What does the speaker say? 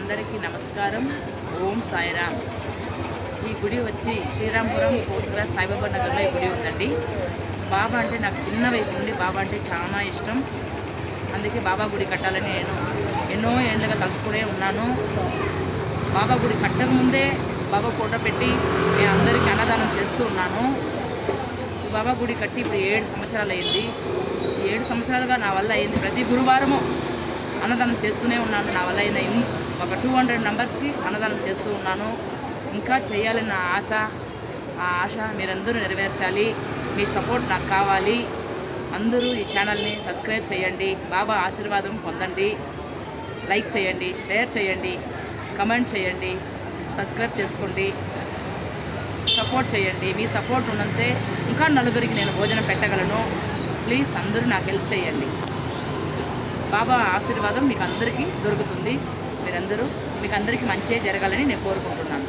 అందరికీ నమస్కారం. ఓం సాయిరామ్. ఈ గుడి వచ్చి శ్రీరాంపురం కోట్ల సాయిబాబా నగర్లో ఈ గుడి ఉందండి. బాబా అంటే నాకు చిన్న వయసు నుండి బాబా అంటే చాలా ఇష్టం. అందుకే బాబా గుడి కట్టాలని నేను ఎన్నో ఏళ్ళుగా తలుచుకునే ఉన్నాను. బాబా గుడి కట్టకముందే బాబా ఫోటో పెట్టి నేను అందరికీ అన్నదానం చేస్తూ ఉన్నాను. బాబా గుడి కట్టి ఇప్పుడు 7 సంవత్సరాలు అయింది. 7 సంవత్సరాలుగా నా వల్ల అయింది. ప్రతి గురువారము అన్నదానం చేస్తూనే ఉన్నాను. నా వల్ల అయిన ఒక 200 మెంబర్స్కి అన్నదానం చేస్తూ ఉన్నాను. ఇంకా చేయాలని నా ఆశ. ఆ ఆశ మీరందరూ నెరవేర్చాలి. మీ సపోర్ట్ నాకు కావాలి. అందరూ ఈ ఛానల్ని సబ్స్క్రైబ్ చేయండి. బాబా ఆశీర్వాదం పొందండి. లైక్ చేయండి, షేర్ చేయండి, కమెంట్ చేయండి, సబ్స్క్రైబ్ చేసుకోండి, సపోర్ట్ చేయండి. మీ సపోర్ట్ ఉన్నంతే ఇంకా నలుగురికి నేను భోజనం పెట్టగలను. ప్లీజ్ అందరూ నాకు హెల్ప్ చేయండి. బాబా ఆశీర్వాదం మీకు అందరికీ దొరుకుతుంది. మీకు అందరికీ మంచిగా జరగాలని నేను కోరుకుంటున్నాను.